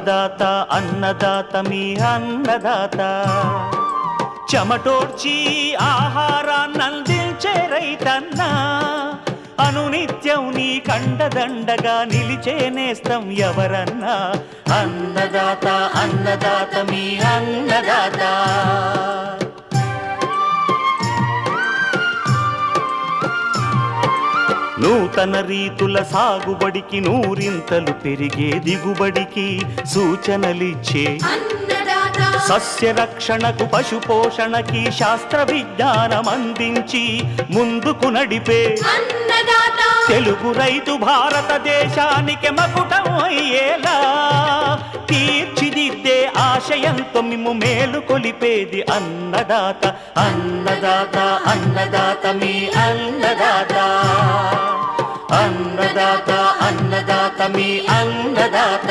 అన్నదాత అన్నదాత మీ అన్నదాత చెమటోడ్చి ఆహారాన్నందించే రైతన్న అనునిత్యం నీ కండదండగా నిలిచే నేస్తం ఎవరన్నా అన్నదాత అన్నదాత మీ అన్నదాత. నూతన రీతుల సాగుబడికి నూరింతలు పెరిగే దిగుబడికి సూచనలిచ్చే సస్య రక్షణకు పశు పోషణకి శాస్త్ర విజ్ఞానం అందించి ముందుకు నడిపే తెలుగు రైతు భారతదేశానికి మకుటం అయ్యేలా తీర్చిదిద్దే ఆశయంతో మిమ్ము మేలు కొలిపేది అన్నదాత అన్నదాత అన్నదాత మీ అన్నదాత అన్నదాత అన్నదాత మీ అన్నదాత.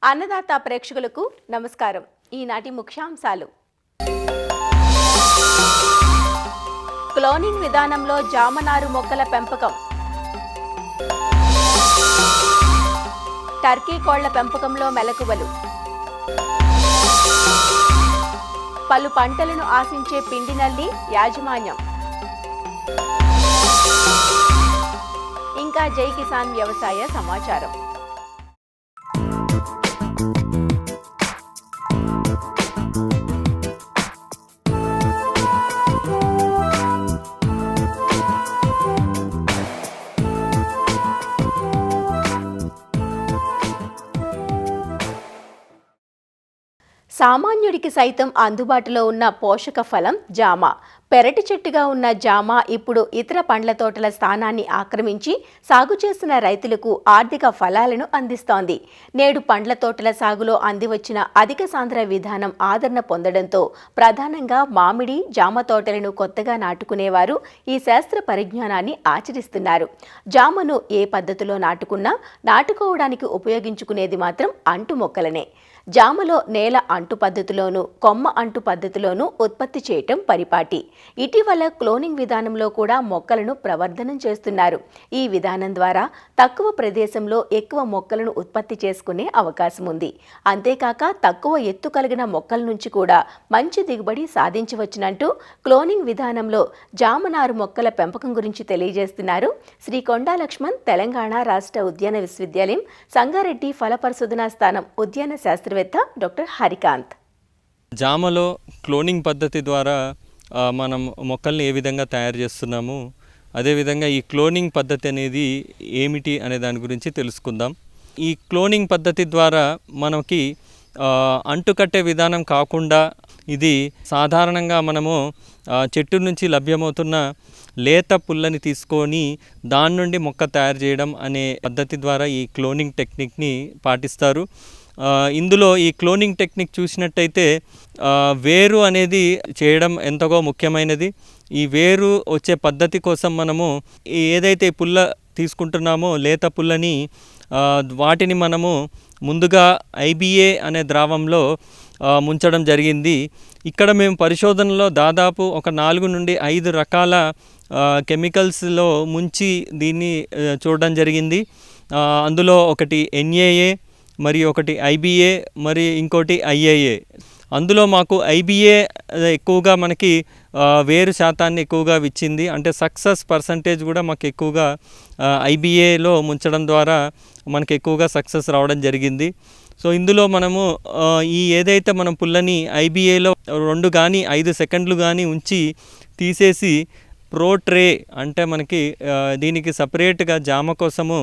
అన్నదాత ప్రేక్షకులకు నమస్కారం. ఈనాటి ముఖ్యాంశాలు: క్లోనింగ్ విధానంలో జామనారు మొక్కల పెంపకం, టర్కీ కోళ్ల పెంపకంలో మెలకువలు, పలు పంటలను ఆశించే పిండి నల్లి యాజమాన్యం, ఇంకా జై కిసాన్ వ్యవసాయ సమాచారం. సామాన్యుడికి సైతం అందుబాటులో ఉన్న పోషక ఫలం జామ. పెరటి చెట్టుగా ఉన్న జామ ఇప్పుడు ఇతర పండ్ల తోటల స్థానాన్ని ఆక్రమించి సాగు చేస్తున్న రైతులకు ఆర్థిక ఫలాలను అందిస్తోంది. నేడు పండ్ల తోటల సాగులో అందివచ్చిన అధిక సాంద్ర విధానం ఆదరణ పొందడంతో ప్రధానంగా మామిడి, జామ తోటలను కొత్తగా నాటుకునేవారు ఈ శాస్త్ర పరిజ్ఞానాన్ని ఆచరిస్తున్నారు. జామను ఏ పద్ధతిలో నాటుకున్నా నాటుకోవడానికి ఉపయోగించుకునేది మాత్రం అంటు మొక్కలనే. జామలో నేల అంటు పద్ధతిలోనూ కొమ్మ అంటు పద్ధతిలోనూ ఉత్పత్తి చేయటం పరిపాటి. ఇటీవల క్లోనింగ్ విధానంలో కూడా మొక్కలను ప్రవర్ధనం చేస్తున్నారు. ఈ విధానం ద్వారా తక్కువ ప్రదేశంలో ఎక్కువ మొక్కలను ఉత్పత్తి చేసుకునే అవకాశం ఉంది. అంతేకాక తక్కువ ఎత్తు కలిగిన మొక్కల నుంచి కూడా మంచి దిగుబడి సాధించవచ్చునంటూ క్లోనింగ్ విధానంలో జామనారు మొక్కల పెంపకం గురించి తెలియజేస్తున్నారు శ్రీ కొండా లక్ష్మణ్, తెలంగాణ రాష్ట్ర ఉద్యాన విశ్వవిద్యాలయం సంగారెడ్డి ఫల పరిశోధనా స్థానం ఉద్యాన శాస్త్రవేత్త డాక్టర్ హరికాంత్. జామలో క్లోనింగ్ పద్ధతి ద్వారా మనం మొక్కల్ని ఏ విధంగా తయారు చేస్తున్నాము, అదేవిధంగా ఈ క్లోనింగ్ పద్ధతి అనేది ఏమిటి అనే దాని గురించి తెలుసుకుందాం. ఈ క్లోనింగ్ పద్ధతి ద్వారా మనకి అంటుకట్టే విధానం కాకుండా ఇది సాధారణంగా మనము చెట్టు నుంచి లభ్యమవుతున్న లేత పుల్లని తీసుకొని దాని నుండి మొక్క తయారు చేయడం అనే పద్ధతి ద్వారా ఈ క్లోనింగ్ టెక్నిక్ని పాటిస్తారు. ఇందులో ఈ క్లోనింగ్ టెక్నిక్ చూసినట్టయితే వేరు అనేది చేయడం ఎంతగో ముఖ్యమైనది. ఈ వేరు వచ్చే పద్ధతి కోసం మనము ఏదైతే పుల్ల తీసుకుంటున్నామో లేత పుల్లని వాటిని మనము ముందుగా IBA అనే ద్రావంలో ముంచడం జరిగింది. ఇక్కడ మేము పరిశోధనలో దాదాపు ఒక 4 నుండి 5 రకాల కెమికల్స్లో ముంచి దీన్ని చూడడం జరిగింది. అందులో ఒకటి NAA, మరి ఒకటి IBA, మరి ఇంకోటి IAA. అందులో మాకు IBA ఎక్కువగా మనకి వేరు శాతాన్ని ఎక్కువగా ఇచ్చింది. అంటే సక్సెస్ పర్సంటేజ్ కూడా మాకు ఎక్కువగా IBAలో ముంచడం ద్వారా మనకి ఎక్కువగా సక్సెస్ రావడం జరిగింది. సో ఇందులో మనము ఈ ఏదైతే మనం పుల్లని IBAలో 2 కానీ 5 సెకండ్లు కానీ ఉంచి తీసేసి ప్రో ట్రే అంటే మనకి దీనికి సపరేట్గా జామ కోసము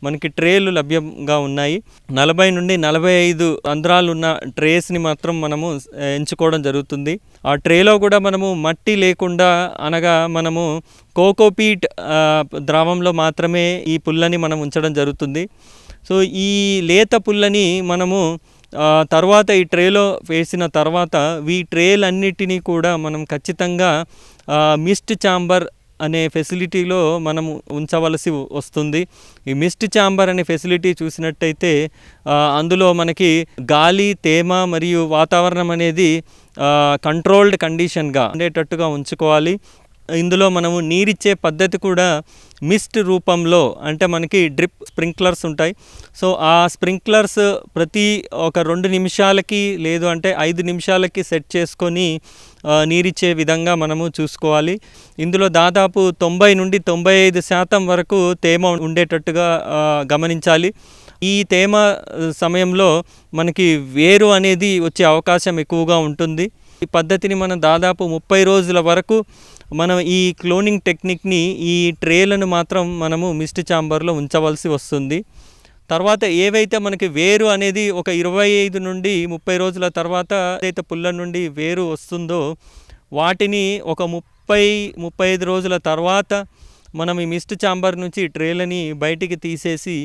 మనకి ట్రేలు లభ్యంగా ఉన్నాయి. 40 నుండి 45 రంధ్రాలు ఉన్న ట్రేస్ని మాత్రం మనము ఎంచుకోవడం జరుగుతుంది. ఆ ట్రేలో కూడా మనము మట్టి లేకుండా అనగా మనము కోకోపీట్ ద్రావంలో మాత్రమే ఈ పుల్లని మనం ఉంచడం జరుగుతుంది. సో ఈ లేత పుల్లని మనము తర్వాత ఈ ట్రేలో వేసిన తర్వాత ఈ ట్రేలన్నిటినీ కూడా మనం ఖచ్చితంగా మిస్ట్ ఛాంబర్ అనే ఫెసిలిటీలో మనము ఉంచవలసి వస్తుంది. ఈ మిస్ట్ ఛాంబర్ అనే ఫెసిలిటీ చూసినట్టయితే అందులో మనకి గాలి, తేమ మరియు వాతావరణం అనేది కంట్రోల్డ్ కండిషన్గా ఉండేటట్టుగా ఉంచుకోవాలి. ఇందులో మనము నీరిచ్చే పద్ధతి కూడా మిస్ట్ రూపంలో, అంటే మనకి డ్రిప్ స్ప్రింక్లర్స్ ఉంటాయి. సో ఆ స్ప్రింక్లర్స్ ప్రతి ఒక 2 నిమిషాలకి లేదు అంటే 5 నిమిషాలకి సెట్ చేసుకొని నీరిచ్చే విధంగా మనము చూసుకోవాలి. ఇందులో దాదాపు 90 నుండి 95% వరకు తేమ ఉండేటట్టుగా గమనించాలి. ఈ తేమ సమయంలో మనకి వేరు అనేది వచ్చే అవకాశం ఎక్కువగా ఉంటుంది. ఈ పద్ధతిని మనం దాదాపు 30 రోజుల వరకు మనం ఈ క్లోనింగ్ టెక్నిక్ని, ఈ ట్రేలను మాత్రం మనము మిస్ట్ ఛాంబర్లో ఉంచవలసి వస్తుంది. తర్వాత ఏవైతే మనకి వేరు అనేది ఒక 25 నుండి 30 రోజుల తర్వాత ఏదైతే పుల్ల నుండి వేరు వస్తుందో వాటిని ఒక 30-35 రోజుల తర్వాత మనం ఈ మిస్ట్ ఛాంబర్ నుంచి ట్రేలని బయటికి తీసేసి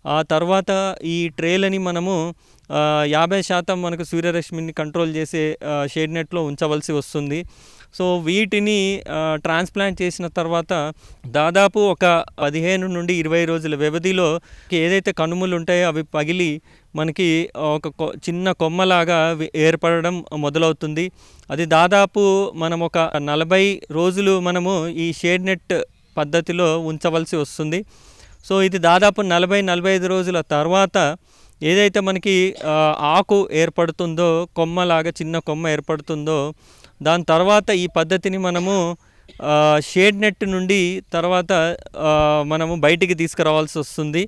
ఆ తర్వాత ఈ ట్రేలని మనము 50% మనకు సూర్యరశ్మిని కంట్రోల్ చేసే షేడ్ నెట్లో ఉంచవలసి వస్తుంది. సో వీటిని ట్రాన్స్ప్లాంట్ చేసిన తర్వాత దాదాపు ఒక 15 నుండి 20 రోజుల వ్యవధిలో ఏదైతే కనుమలు ఉంటాయో అవి పగిలి మనకి ఒక చిన్న కొమ్మలాగా ఏర్పడడం మొదలవుతుంది. అది దాదాపు మనం ఒక 40 రోజులు మనము ఈ షేడ్ నెట్ పద్ధతిలో ఉంచవలసి వస్తుంది. సో ఇది దాదాపు 40-45 రోజుల తర్వాత ఏదైతే మనకి ఆకు ఏర్పడుతుందో, కొమ్మలాగా చిన్న కొమ్మ ఏర్పడుతుందో, దాని తర్వాత ఈ పద్ధతిని మనము షేడ్ నెట్ నుండి తర్వాత మనము బయటికి తీసుకురావాల్సి వస్తుంది,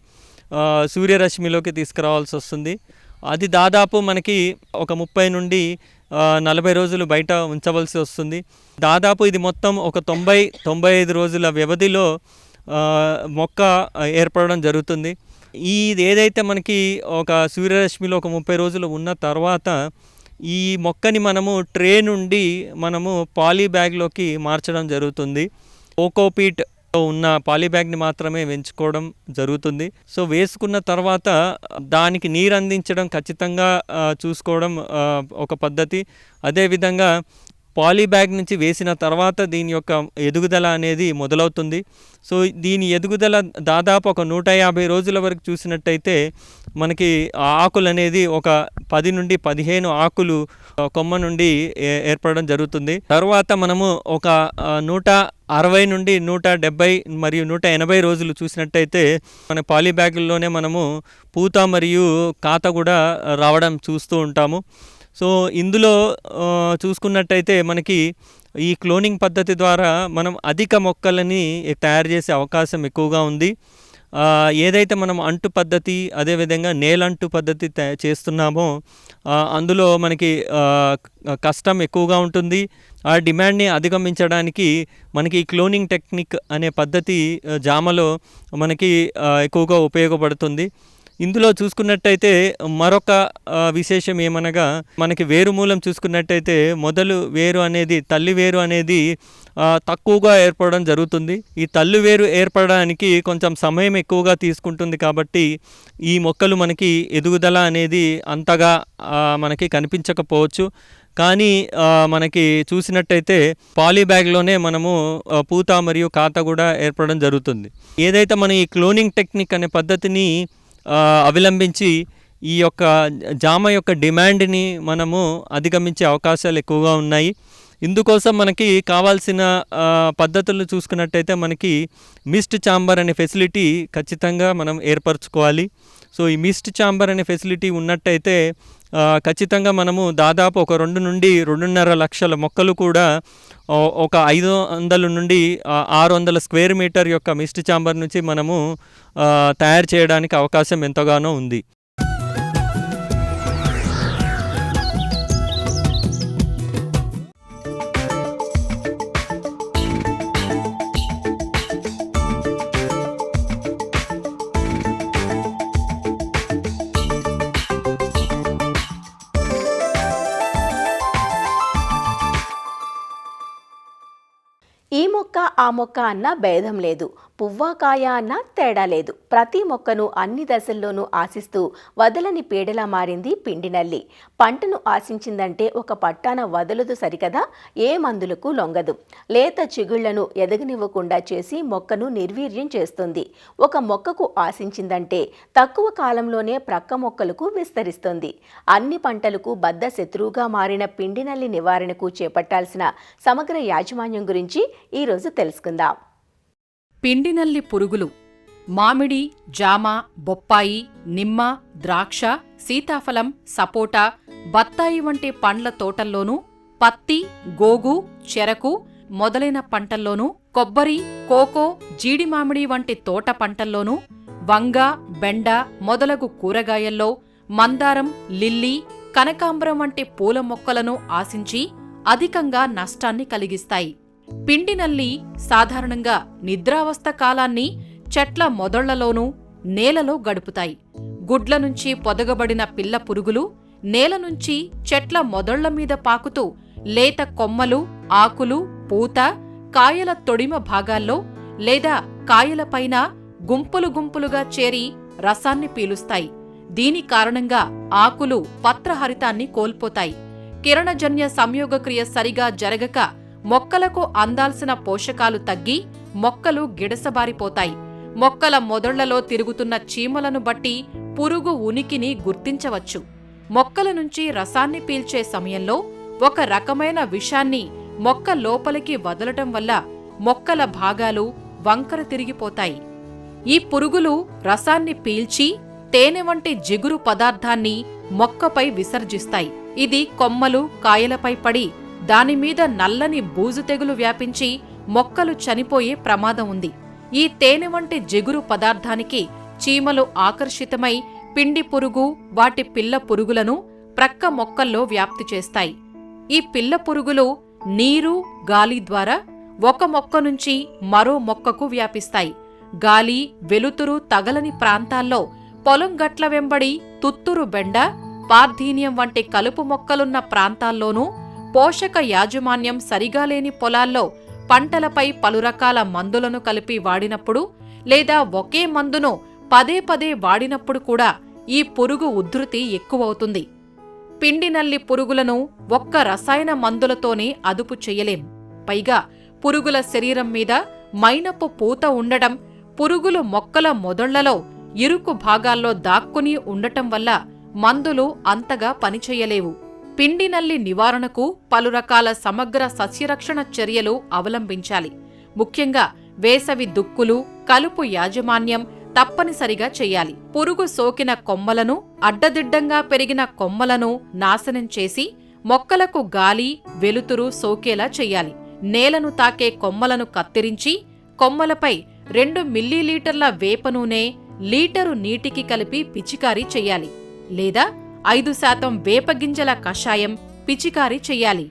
సూర్యరశ్మిలోకి తీసుకురావాల్సి వస్తుంది. అది దాదాపు మనకి ఒక 30 నుండి 40 రోజులు బయట ఉంచవలసి వస్తుంది. దాదాపు ఇది మొత్తం ఒక 90-95 రోజుల వ్యవధిలో మొక్క ఏర్పడడం జరుగుతుంది. ఇది ఏదైతే మనకి ఒక సూర్యరశ్మిలో ఒక 30 రోజులు ఉన్న తర్వాత ఈ మొక్కని మనము ట్రే నుండి మనము పాలీ బ్యాగ్లోకి మార్చడం జరుగుతుంది. కోకోపీట్ ఉన్న పాలీ బ్యాగ్ని మాత్రమే వేయించుకోవడం జరుగుతుంది. సో వేసుకున్న తర్వాత దానికి నీరు అందించడం ఖచ్చితంగా చూసుకోవడం ఒక పద్ధతి. అదేవిధంగా పాలీ బ్యాగ్ నుంచి వేసిన తర్వాత దీని యొక్క ఎదుగుదల అనేది మొదలవుతుంది. సో దీని ఎదుగుదల దాదాపు ఒక 150 రోజుల వరకు చూసినట్టయితే మనకి ఆకులు అనేది ఒక 10 నుండి 15 ఆకులు కొమ్మ నుండి ఏర్పడడం జరుగుతుంది. తర్వాత మనము ఒక 160 నుండి 170 మరియు 180 రోజులు చూసినట్టయితే మన పాలీ బ్యాగుల్లోనే మనము పూత మరియు కాత కూడా రావడం చూస్తూ ఉంటాము. సో ఇందులో చూసుకున్నట్టయితే మనకి ఈ క్లోనింగ్ పద్ధతి ద్వారా మనం అధిక మొక్కలని తయారు చేసే అవకాశం ఎక్కువగా ఉంది. ఏదైతే మనం అంటు పద్ధతి అదేవిధంగా నేలంటు పద్ధతి చేస్తున్నామో అందులో మనకి కష్టం ఎక్కువగా ఉంటుంది. ఆ డిమాండ్ని అధిగమించడానికి మనకి ఈ క్లోనింగ్ టెక్నిక్ అనే పద్ధతి జామలో మనకి ఎక్కువగా ఉపయోగపడుతుంది. ఇందులో చూసుకున్నట్టయితే మరొక విశేషం ఏమనగా మనకి వేరు మూలం చూసుకున్నట్టయితే మొదలు వేరు అనేది, తల్లి వేరు అనేది తక్కువగా ఏర్పడడం జరుగుతుంది. ఈ తల్లి వేరు ఏర్పడడానికి కొంచెం సమయం ఎక్కువగా తీసుకుంటుంది కాబట్టి ఈ మొక్కలు మనకి ఎదుగుదల అనేది అంతగా మనకి కనిపించకపోవచ్చు. కానీ మనకి చూసినట్టయితే పాలీ బ్యాగ్లోనే మనము పూత మరియు కాత కూడా ఏర్పడడం జరుగుతుంది. ఏదైతే మన ఈ క్లోనింగ్ టెక్నిక్ అనే పద్ధతిని అవలంబించి ఈ యొక్క జామ యొక్క డిమాండ్ని మనము అధిగమించే అవకాశాలు ఎక్కువగా ఉన్నాయి. ఇందుకోసం మనకి కావాల్సిన పద్ధతులు చూసుకున్నట్టయితే మనకి మిస్ట్ ఛాంబర్ అనే ఫెసిలిటీ ఖచ్చితంగా మనం ఏర్పరచుకోవాలి. సో ఈ మిస్ట్ ఛాంబర్ అనే ఫెసిలిటీ ఉన్నట్టయితే ఖచ్చితంగా మనము దాదాపు ఒక 2 నుండి 2.5 లక్షల మొక్కలు కూడా ఒక 500 నుండి 600 స్క్వేర్ మీటర్ యొక్క మిస్ట్ ఛాంబర్ నుంచి మనము తయారు చేయడానికి అవకాశం ఎంతగానో ఉంది. ఈ మొక్క ఆ మొక్క అన్న భేదం లేదు. పువ్వా కాయ అన్న తేడా లేదు. ప్రతి మొక్కను అన్ని దశల్లోనూ ఆశిస్తూ వదలని పీడలా మారింది పిండినల్లి. పంటను ఆశించిందంటే ఒక పట్టాన వదలదు సరికదా, ఏ మందులకు లొంగదు. లేత చిగుళ్లను ఎదగనివ్వకుండా చేసి మొక్కను నిర్వీర్యం చేస్తుంది. ఒక మొక్కకు ఆశించిందంటే తక్కువ కాలంలోనే ప్రక్క మొక్కలకు విస్తరిస్తుంది. అన్ని పంటలకు బద్ధ శత్రువుగా మారిన పిండినల్లి నివారణకు చేపట్టాల్సిన సమగ్ర యాజమాన్యం గురించి ఈరోజు తెలుసుకుందాం. పిండినల్లి పురుగులు మామిడి, జామ, బొప్పాయి, నిమ్మ, ద్రాక్ష, సీతాఫలం, సపోటా, బత్తాయి వంటి పండ్ల తోటల్లోనూ, పత్తి, గోగు, చెరకు మొదలైన పంటల్లోనూ, కొబ్బరి, కోకో, జీడి మామిడి వంటి తోట పంటల్లోనూ, వంగ, బెండ మొదలగు కూరగాయల్లో, మందారం, లిల్లీ, కనకాంబరం వంటి పూల మొక్కలను ఆశించి అధికంగా నష్టాన్ని కలిగిస్తాయి. పిండినల్లి సాధారణంగా నిద్రావస్థ కాలాన్ని చెట్ల మొదళ్లలోనూ, నేలలో గడుపుతాయి. గుడ్ల నుంచి పొదగబడిన పిల్ల పురుగులు నేల నుంచి చెట్ల మొదళ్ల మీద పాకుతూ లేత కొమ్మలు, ఆకులు, పూత, కాయల తొడిమ భాగాల్లో లేదా కాయలపైన గుంపులు గుంపులుగా చేరి రసాన్ని పీలుస్తాయి. దీని కారణంగా ఆకులు పత్రహరితాన్ని కోల్పోతాయి. కిరణజన్య సంయోగక్రియ సరిగా జరగక మొక్కలకు అందాల్సిన పోషకాలు తగ్గి మొక్కలు గిడసబారిపోతాయి. మొక్కల మొదళ్లలో తిరుగుతున్న చీమలను బట్టి పురుగు ఉనికిని గుర్తించవచ్చు. మొక్కల నుంచి రసాన్ని పీల్చే సమయంలో ఒక రకమైన విషాన్ని మొక్క లోపలికి వదలటం వల్ల మొక్కల భాగాలు వంకర తిరిగిపోతాయి. ఈ పురుగులు రసాన్ని పీల్చి తేనె వంటి జిగురు పదార్థాన్ని మొక్కపై విసర్జిస్తాయి. ఇది కొమ్మలు, కాయలపై పడి దానిమీద నల్లని బూజు తెగులు వ్యాపించి మొక్కలు చనిపోయే ప్రమాదం ఉంది. ఈ తేనె వంటి జిగురు పదార్థానికి చీమలు ఆకర్షితమై పిండి పురుగు, వాటి పిల్ల పురుగులను ప్రక్క మొక్కల్లో వ్యాప్తి చేస్తాయి. ఈ పిల్ల పురుగులు నీరు, గాలి ద్వారా ఒక మొక్క నుంచి మరో మొక్కకు వ్యాపిస్తాయి. గాలి, వెలుతురు తగలని ప్రాంతాల్లో, పొలం గట్ల వెంబడి తుత్తురు బెండ, పార్థీనియం వంటి కలుపు మొక్కలున్న ప్రాంతాల్లోనూ, పోషక యాజమాన్యం సరిగా లేని పొలాల్లో పంటలపై పలు రకాల మందులను కలిపి వాడినప్పుడు లేదా ఒకే మందును పదే పదే వాడినప్పుడు కూడా ఈ పురుగు ఉధృతి ఎక్కువవుతుంది. పిండినల్లి పురుగులను ఒక్క రసాయన మందులతోనే అదుపు చెయ్యలేం. పైగా పురుగుల శరీరం మీద మైనపు పూత ఉండడం, పురుగులు మొక్కల మొదళ్లలో ఇరుకు భాగాల్లో దాక్కుని ఉండటం వల్ల మందులు అంతగా పనిచెయ్యలేవు. పిండినల్లి నివారణకు పలు రకాల సమగ్ర సస్యరక్షణ చర్యలు అవలంబించాలి. ముఖ్యంగా వేసవి దుక్కులు, కలుపు యాజమాన్యం తప్పనిసరిగా చెయ్యాలి. పురుగు సోకిన కొమ్మలను, అడ్డదిడ్డంగా పెరిగిన కొమ్మలను నాశనం చేసి మొక్కలకు గాలి, వెలుతురు సోకేలా చెయ్యాలి. నేలను తాకే కొమ్మలను కత్తిరించి కొమ్మలపై 2 మిల్లీలీటర్ల వేప నూనె లీటరు నీటికి కలిపి పిచికారీ చెయ్యాలి. లేదా 5% వేపగింజల కషాయం పిచికారీ చెయ్యాలి.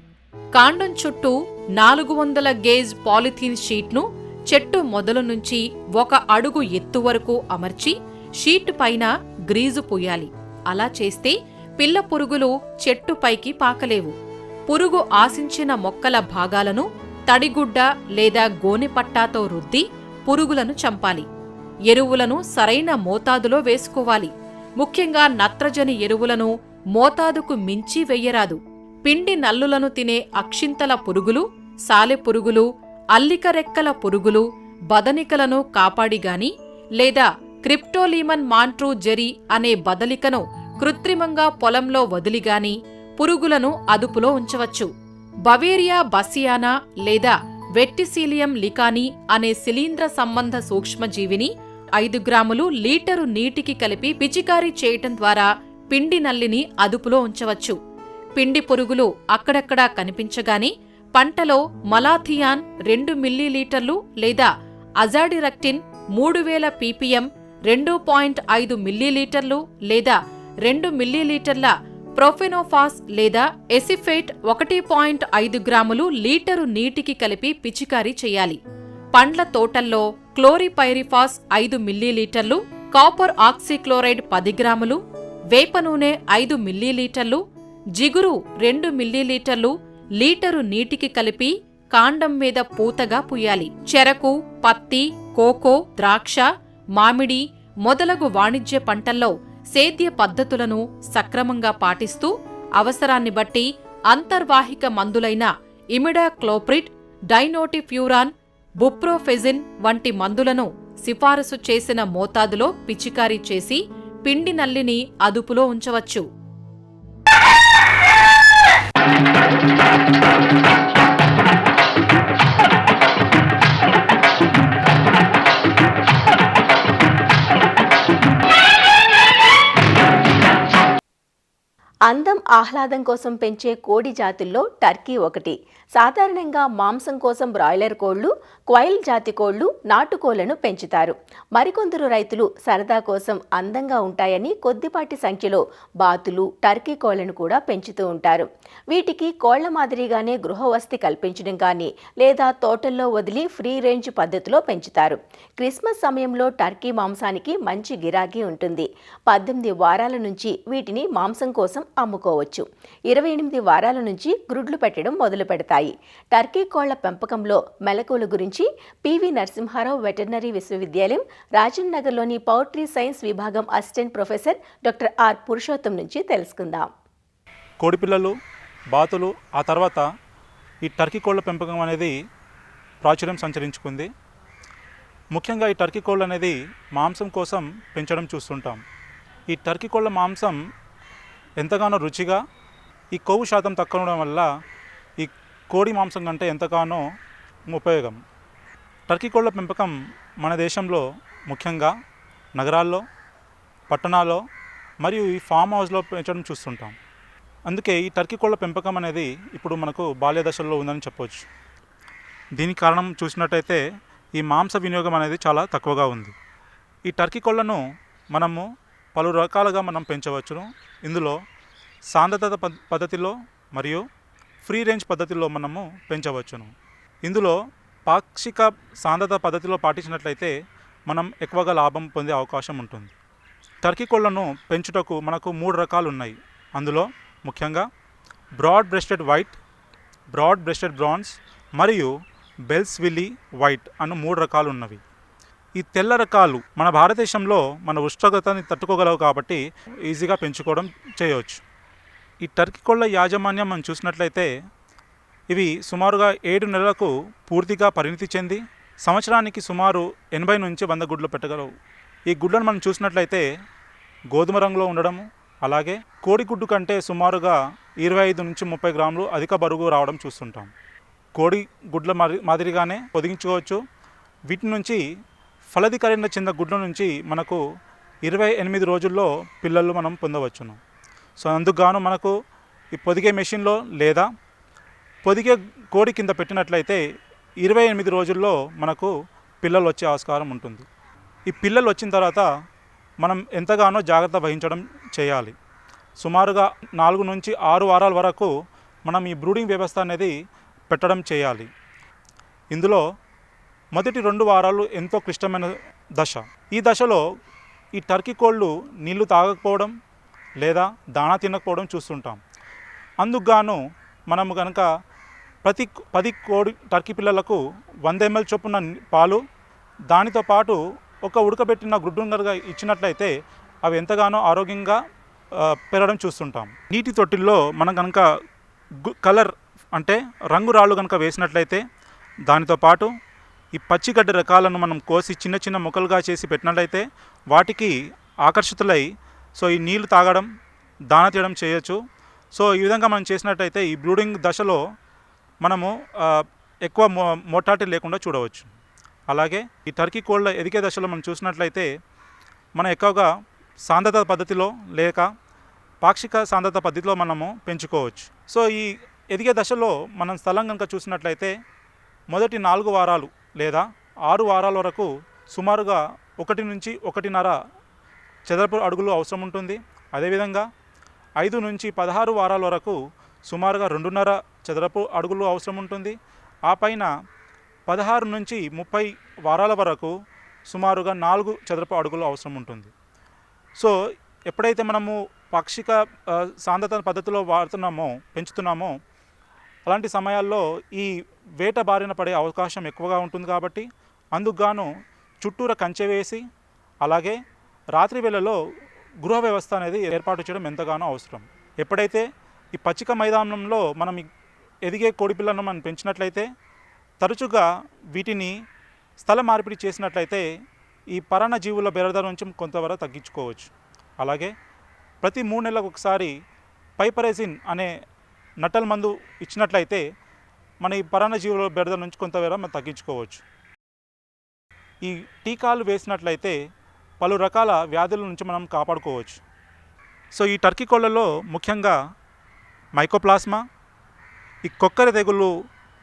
కాండం చుట్టూ 400 గేజ్ పాలిథీన్ షీట్ను చెట్టు మొదలు నుంచి 1 అడుగు ఎత్తు వరకు అమర్చి షీట్ పైన గ్రీజు పూయాలి. అలా చేస్తే పిల్ల పురుగులు చెట్టుపైకి పాకలేవు. పురుగు ఆశించిన మొక్కల భాగాలను తడిగుడ్డ లేదా గోనెపట్టాతో రుద్ది పురుగులను చంపాలి. ఎరువులను సరైన మోతాదులో వేసుకోవాలి. ముఖ్యంగా నత్రజని ఎరువులను మోతాదుకు మించి వెయ్యరాదు. పిండి నల్లులను తినే అక్షింతల పురుగులు, సాలెపురుగులు, అల్లిక రెక్కల పురుగులు, బదనికలను కాపాడిగాని లేదా క్రిప్టోలీమన్ మాంట్రూ జెరీ అనే బదలికను కృత్రిమంగా పొలంలో వదిలిగాని పురుగులను అదుపులో ఉంచవచ్చు. బవేరియా బసియానా లేదా వెట్టిసీలియం లికాని అనే శిలీంద్ర సంబంధ సూక్ష్మజీవిని 5 గ్రాములు లీటరు నీటికి కలిపి పిచికారీ చేయటం ద్వారా పిండి నల్లిని అదుపులో ఉంచవచ్చు. పిండి పురుగులు అక్కడక్కడా కనిపించగానే పంటలో మలాథియాన్ 2 మిల్లీలీటర్లు లేదా అజాడిరక్టిన్ 3000 ppm 2.5 మిల్లీలీటర్లు లేదా 2 మిల్లీలీటర్ల ప్రొఫెనోఫాస్ లేదా ఎసిఫేట్ 1.5 గ్రాములు లీటరు నీటికి కలిపి పిచికారీ చేయాలి. పండ్ల తోటల్లో క్లోరిపైరిఫాస్ 5 మిల్లీలీటర్లు, కాపర్ ఆక్సీక్లోరైడ్ 10 గ్రాములు, వేప నూనె 5 మిల్లీలీటర్లు, జిగురు 2 మిల్లీలీటర్లు లీటరు నీటికి కలిపి కాండం మీద పూతగా పూయాలి. చెరకు, పత్తి, కోకో, ద్రాక్ష, మామిడి మొదలగు వాణిజ్య పంటల్లో సేద్య పద్ధతులను సక్రమంగా పాటిస్తూ అవసరాన్ని బట్టి అంతర్వాహిక మందులైన ఇమిడాక్లోప్రిడ్, డైనోటిఫ్యూరాన్, బుప్రోఫెజిన్ వంటి మందులను సిఫారసు చేసిన మోతాదులో పిచికారీ చేసి పిండి నల్లిని అదుపులో ఉంచవచ్చు. అందం ఆహ్లాదం కోసం పెంచే కోడి జాతుల్లో టర్కీ ఒకటి. సాధారణంగా మాంసం కోసం బ్రాయిలర్ కోళ్లు, క్వైల్ జాతి కోళ్లు, నాటుకోళ్లను పెంచుతారు. మరికొందరు రైతులు సరదా కోసం అందంగా ఉంటాయని కొద్దిపాటి సంఖ్యలో బాతులు, టర్కీ కోళ్లను కూడా పెంచుతూ ఉంటారు. వీటికి కోళ్ల మాదిరిగానే గృహవసతి కల్పించడం కానీ లేదా తోటల్లో వదిలి ఫ్రీ రేంజ్ పద్ధతిలో పెంచుతారు. క్రిస్మస్ సమయంలో టర్కీ మాంసానికి మంచి గిరాకీ ఉంటుంది. 18 వారాల నుంచి వీటిని మాంసం కోసం అమ్ముకోవచ్చు. 28 వారాల నుంచి గ్రుడ్లు పెట్టడం మొదలు పెడతాయి. టర్కీ కోళ్ల పెంపకంలో మెలకువల గురించి పివి నరసింహారావు వెటర్నరీ విశ్వవిద్యాలయం రాజన్ నగర్లోని పౌల్ట్రీ సైన్స్ విభాగం assistant professor doctor R Purushottam నుంచి తెలుసుకుందాం. కోడిపిల్లలు, బాతులు, ఆ తర్వాత ఈ టర్కీ కోళ్ల పెంపకం అనేది ప్రాచుర్యం సంచరించుకుంది. ముఖ్యంగా ఈ టర్కీ కోళ్ళు అనేది మాంసం కోసం పెంచడం చూస్తుంటాం. ఈ టర్కీ కోళ్ల మాంసం ఎంతగానో రుచిగా, ఈ కొవ్వు శాతం తక్కువ ఉండడం వల్ల ఈ కోడి మాంసం కంటే ఎంతగానో ఉపయోగం. టర్కీ కోళ్ల పెంపకం మన దేశంలో ముఖ్యంగా నగరాల్లో, పట్టణాల్లో మరియు ఈ ఫామ్ హౌస్లో పెంచడం చూస్తుంటాం. అందుకే ఈ టర్కీ కోళ్ల పెంపకం అనేది ఇప్పుడు మనకు బాల్య దశల్లో ఉందని చెప్పవచ్చు. దీనికి కారణం చూసినట్టయితే ఈ మాంస వినియోగం అనేది చాలా తక్కువగా ఉంది. ఈ టర్కీ కోళ్లను మనము పలు రకాలుగా మనం పెంచవచ్చును. ఇందులో సాంద్రత పద్ధతిలో మరియు ఫ్రీ రేంజ్ పద్ధతిలో మనము పెంచవచ్చును. ఇందులో పాక్షిక సాంద్రత పద్ధతిలో పాటించినట్లయితే మనం ఎక్కువగా లాభం పొందే అవకాశం ఉంటుంది. టర్కీ కోళ్లను పెంచుటకు మనకు 3 రకాలు ఉన్నాయి. అందులో ముఖ్యంగా broad breasted white, broad breasted bronze మరియు బెల్స్ విల్లీ వైట్ అను 3 రకాలు ఉన్నవి. ఈ తెల్ల రకాలు మన భారతదేశంలో మన ఉష్ణోగ్రతని తట్టుకోగలవు కాబట్టి ఈజీగా పెంచుకోవడం చేయవచ్చు. ఈ టర్కీ కోళ్ల యాజమాన్యం మనం చూసినట్లయితే ఇవి సుమారుగా 7 నెలలకు పూర్తిగా పరిణితి చెంది సంవత్సరానికి సుమారు 80 నుంచి 100 గుడ్లు పెట్టగలవు. ఈ గుడ్లను మనం చూసినట్లయితే గోధుమ రంగులో ఉండడము, అలాగే కోడి గుడ్డు కంటే సుమారుగా 25 నుంచి 30 గ్రాములు అధిక బరువు రావడం చూస్తుంటాం. కోడి గుడ్ల మాదిరిగానే పొదిగించుకోవచ్చు. వీటి నుంచి ఫలదీకరణ చెందిన గుడ్ల నుంచి మనకు 28 రోజుల్లో పిల్లలు మనం పొందవచ్చును. సో అందుకుగాను మనకు ఈ పొదిగే మెషిన్లో లేదా పొదిగే కోడి కింద పెట్టినట్లయితే 28 రోజుల్లో మనకు పిల్లలు వచ్చే ఆస్కారం ఉంటుంది. ఈ పిల్లలు వచ్చిన తర్వాత మనం ఎంతగానో జాగ్రత్త వహించడం చేయాలి. సుమారుగా 4 నుంచి 6 వారాల వరకు మనం ఈ బ్రూడింగ్ వ్యవస్థ అనేది పెట్టడం చేయాలి. ఇందులో మొదటి 2 వారాలు ఎంతో క్లిష్టమైన దశ. ఈ దశలో ఈ టర్కీ కోళ్ళు నీళ్లు తాగకపోవడం లేదా దాణా తినకపోవడం చూస్తుంటాం. అందుకుగాను మనము కనుక ప్రతి 10 కోడి టర్కీ పిల్లలకు 100 ml చొప్పున పాలు, దానితో పాటు ఒక ఉడకబెట్టిన గుడ్డుగా ఇచ్చినట్లయితే అవి ఎంతగానో ఆరోగ్యంగా పెరగడం చూస్తుంటాం. నీటి తొట్టిల్లో మనం కనుక కలర్ అంటే రంగు రాళ్ళు కనుక వేసినట్లయితే, దానితో పాటు ఈ పచ్చిగడ్డ రకాలను మనం కోసి చిన్న చిన్న ముక్కలుగా చేసి పెట్టినట్లయితే వాటికి ఆకర్షితులై సో ఈ నీళ్లు తాగడం, దాన తీయడం చేయొచ్చు. సో ఈ విధంగా మనం చేసినట్టయితే ఈ బ్రూడింగ్ దశలో మనము ఎక్కువ మోర్టాలిటీ లేకుండా చూడవచ్చు. అలాగే ఈ టర్కీ కోళ్ళ ఎదిగే దశలో మనం చూసినట్లయితే మనం ఎక్కువగా సాంద్రత పద్ధతిలో లేక పాక్షిక సాంద్రత పద్ధతిలో మనము పెంచుకోవచ్చు. సో ఈ ఎదిగే దశలో మనం స్థలం కనుక చూసినట్లయితే మొదటి 4 వారాలు లేదా 6 వారాల వరకు సుమారుగా 1 నుంచి 1.5 చదరపు అడుగులు అవసరం ఉంటుంది. అదేవిధంగా 5 నుంచి 16 వారాల వరకు సుమారుగా 2.5 చదరపు అడుగులు అవసరం ఉంటుంది. ఆ పైన 16 నుంచి 30 వారాల వరకు సుమారుగా 4 చదరపు అడుగులు అవసరం ఉంటుంది. సో ఎప్పుడైతే మనము పాక్షిక సాంద్రత పద్ధతిలో పెంచుతున్నామో అలాంటి సమయాల్లో ఈ వేట బారిన పడే అవకాశం ఎక్కువగా ఉంటుంది కాబట్టి అందుకుగాను చుట్టూర కంచె వేసి అలాగే రాత్రి వేళలో గృహ వ్యవస్థ అనేది ఏర్పాటు చేయడం ఎంతగానో అవసరం. ఎప్పుడైతే ఈ పచ్చిక మైదానంలో మనం ఎదిగే కోడిపిల్లను మనం పెంచినట్లయితే తరచుగా వీటిని స్థల మార్పిడి చేసినట్లయితే ఈ పరాన్న జీవుల బెడద నుంచి కొంతవరకు తగ్గించుకోవచ్చు. అలాగే ప్రతి 3 నెలలకు ఒకసారి పైపరేజిన్ అనే నట్టల మందు ఇచ్చినట్లయితే మన ఈ పరాన్న జీవుల బెడద నుంచి కొంతవరకు మనం తగ్గించుకోవచ్చు. ఈ టీకాలు వేసినట్లయితే పలు రకాల వ్యాధుల నుంచి మనం కాపాడుకోవచ్చు. సో ఈ టర్కీ కోళ్ళలో ముఖ్యంగా మైకోప్లాస్మా, ఈ కొక్కర తెగులు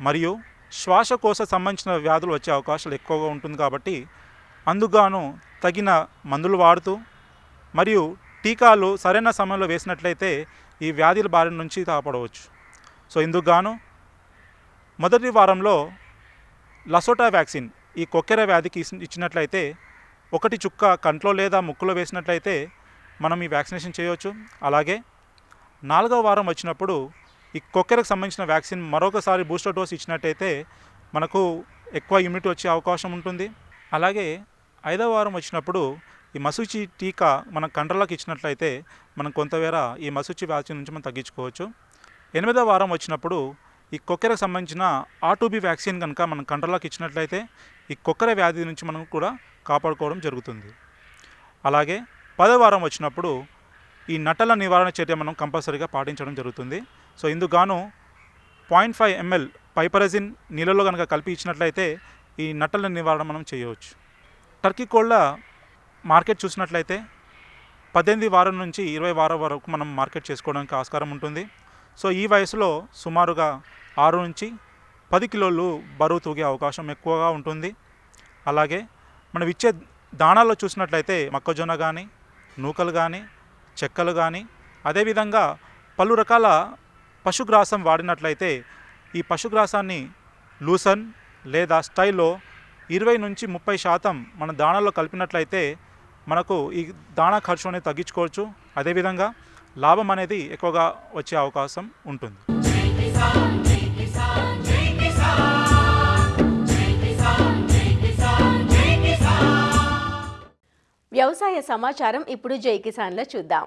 మరియు శ్వాసకోశ సంబంధించిన వ్యాధులు వచ్చే అవకాశాలు ఎక్కువగా ఉంటుంది కాబట్టి అందుకుగాను తగిన మందులు వాడుతూ మరియు టీకాలు సరైన సమయంలో వేసినట్లయితే ఈ వ్యాధుల బారి నుంచి కాపాడవచ్చు. సో ఇందుకుగాను మొదటి వారంలో లసోటా వ్యాక్సిన్ ఈ కొక్కెర వ్యాధికి ఇచ్చినట్లయితే 1 చుక్క కంట్లో లేదా ముక్కులో వేసినట్లయితే మనం ఈ వ్యాక్సినేషన్ చేయవచ్చు. అలాగే 4వ వారం వచ్చినప్పుడు ఈ కొక్కెరకు సంబంధించిన వ్యాక్సిన్ మరొకసారి బూస్టర్ డోస్ ఇచ్చినట్టయితే మనకు ఎక్కువ ఇమ్యూనిటీ వచ్చే అవకాశం ఉంటుంది. అలాగే 5వ వారం వచ్చినప్పుడు ఈ మసూచి టీకా మన కండ్రలకు ఇచ్చినట్లయితే మనం కొంతవేర ఈ మసూచి వ్యాధి నుంచి మనం తగ్గించుకోవచ్చు. 8వ వారం వచ్చినప్పుడు ఈ కొక్కెరకు సంబంధించిన R2B వ్యాక్సిన్ కనుక మనం కండ్రలకు ఇచ్చినట్లయితే ఈ కొక్కెర వ్యాధి నుంచి మనం కూడా కాపాడుకోవడం జరుగుతుంది. అలాగే 10వ వారం వచ్చినప్పుడు ఈ నట్టల నివారణ చర్య మనం కంపల్సరీగా పాటించడం జరుగుతుంది. సో ఇందుకుగాను 0.5 ml పైపరజిన్ నీళ్ళలో కనుక కలిపి ఇచ్చినట్లయితే ఈ నట్టల నివారణ మనం చేయవచ్చు. టర్కీ కోళ్ళ మార్కెట్ చూసినట్లయితే 18 వారం నుంచి 20 వారం వరకు మనం మార్కెట్ చేసుకోవడానికి ఆస్కారం ఉంటుంది. సో ఈ వయసులో సుమారుగా 6 నుంచి 10 కిలోలు బరువు తూగే అవకాశం ఎక్కువగా ఉంటుంది. అలాగే మనం ఇచ్చే దాణాల్లో చూసినట్లయితే మొక్కజొన్న కానీ, నూకలు కానీ, చెక్కలు కానీ, అదేవిధంగా పలు రకాల పశుగ్రాసం వాడినట్లయితే ఈ పశుగ్రాసాన్ని లూసన్ లేదా స్టైల్లో 20 నుంచి 30% మన దాణాల్లో కలిపినట్లయితే మనకు ఈ దాణా ఖర్చు అనేది తగ్గించుకోవచ్చు. అదేవిధంగా లాభం అనేది ఎక్కువగా వచ్చే అవకాశం ఉంటుంది. వ్యవసాయ సమాచారం ఇప్పుడు జై కిసాన్లో చూద్దాం.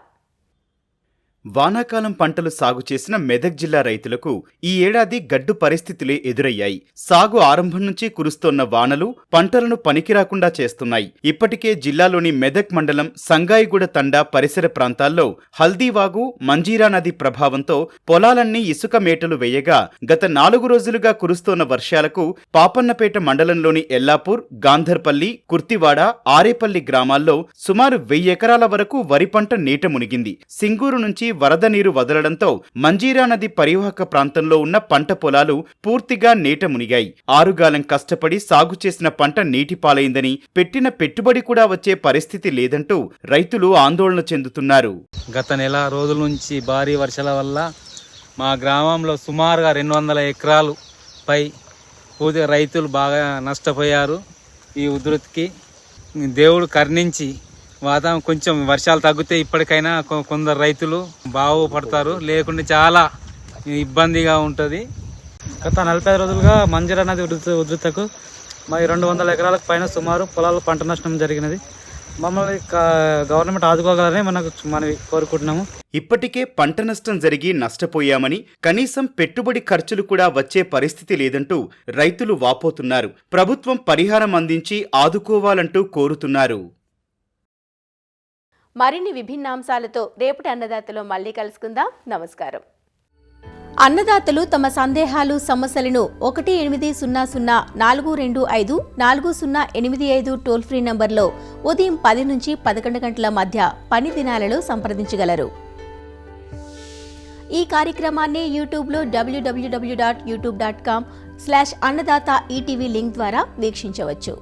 వానాకాలం పంటలు సాగు చేసిన మెదక్ జిల్లా రైతులకు ఈ ఏడాది గడ్డు పరిస్థితులే ఎదురయ్యాయి. సాగు ఆరంభం నుంచి కురుస్తోన్న వానలు పంటలను పనికిరాకుండా చేస్తున్నాయి. ఇప్పటికే జిల్లాలోని మెదక్ మండలం సంగాయిగూడ తండా పరిసర ప్రాంతాల్లో హల్దీవాగు, మంజీరా నది ప్రభావంతో పొలాలన్నీ ఇసుక మేటలు వేయగా గత 4 రోజులుగా కురుస్తోన్న వర్షాలకు పాపన్నపేట మండలంలోని ఎల్లాపూర్, గాంధర్పల్లి, కుర్తివాడ, ఆరేపల్లి గ్రామాల్లో సుమారు 1000 ఎకరాల వరకు వరి పంట నీట మునిగింది. సింగూరు నుంచి వరద నీరు వదలడంతో మంజీరా నది పరివాహక ప్రాంతంలో ఉన్న పంట పొలాలు పూర్తిగా నీట మునిగాయి. ఆరుగాలం కష్టపడి సాగు చేసిన పంట నీటిపాలైందని, పెట్టిన పెట్టుబడి కూడా వచ్చే పరిస్థితి లేదంటూ రైతులు ఆందోళన చెందుతున్నారు. గత నెల రోజుల నుంచి భారీ వర్షాల వల్ల మా గ్రామంలో సుమారుగా 200 ఎకరాలు పై రైతులు బాగా నష్టపోయారు. ఈ ఉధృతికి దేవుడు కరుణించి వాతావరణం కొంచెం వర్షాలు తగ్గితే ఇప్పటికైనా కొందరు రైతులు బాగుపడతారు, లేకుంటే చాలా ఇబ్బందిగా ఉంటుంది. గత 45 రోజులుగా మంజీరా నది ఉధృతకు మరి 200 ఎకరాలకు పైన సుమారు పొలాలు పంట నష్టం జరిగినది. మమ్మల్ని గవర్నమెంట్ ఆదుకోగలరని మనం కోరుకుంటున్నాము. ఇప్పటికే పంట నష్టం జరిగి నష్టపోయామని, కనీసం పెట్టుబడి ఖర్చులు కూడా వచ్చే పరిస్థితి లేదంటూ రైతులు వాపోతున్నారు. ప్రభుత్వం పరిహారం అందించి ఆదుకోవాలంటూ కోరుతున్నారు. మరిన్ని విభిన్న అంశాలతో రేపటి అన్నదాతలో మళ్ళీ కలుసుకుందాం. నమస్కారం. అన్నదాతలు తమ సందేహాలు, సమస్యలను 18004254085 టోల్ ఫ్రీ నంబర్లో ఉదయం 10 నుంచి 11 గంటల మధ్య పని దినాలలో సంప్రదించగలరు. ఈ కార్యక్రమాన్ని యూట్యూబ్లో www.youtube.com/annadaata ETV లింక్ ద్వారా వీక్షించవచ్చు.